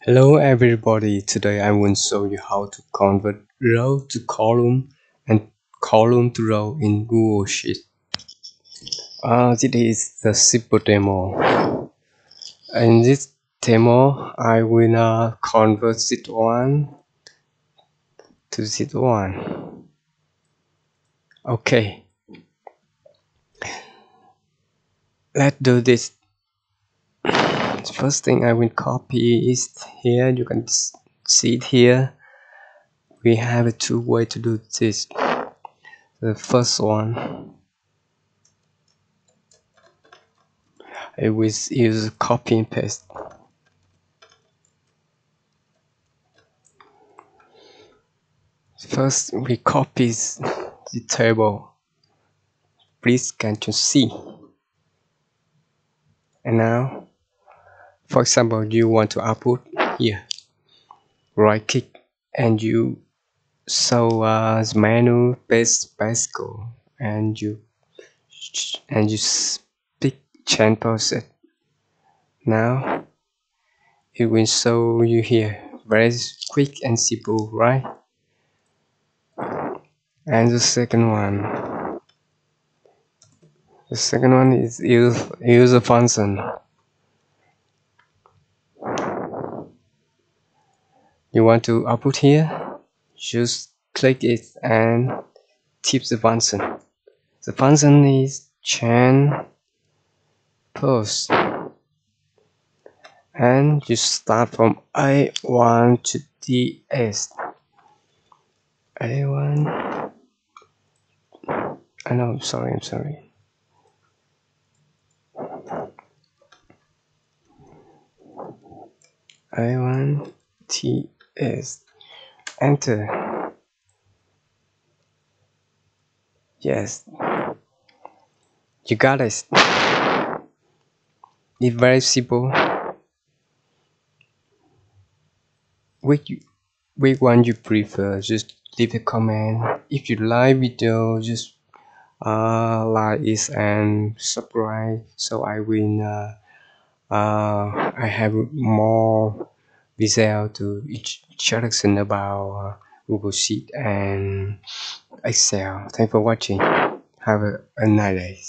Hello everybody, today I will show you how to convert row to column and column to row in Google Sheet. This is the simple demo. In this demo, I will convert sheet 1 to sheet 1. Okay, let's do this. The first thing I will copy is here. You can see it here. We have two ways to do this. The first one, I will use copy and paste. First, we copy the table. Please Ctrl C. And now, for example, you want to output here. Right click and you show the menu paste bicycle and you pick Transpose. Now it will show you here. Very quick and simple, right? And the second one. The second one is use a function. You want to output here? Just click it and type the function. The function is transpose, and you start from A1 to DS. A1. I know. I'm sorry. A1 TS. Enter. Yes. You got it. It's very simple. Which one you prefer? Just leave a comment. If you like video, just like it and subscribe. So I will. I have more video to each introduction about Google Sheet and Excel. Thanks for watching. Have a nice day.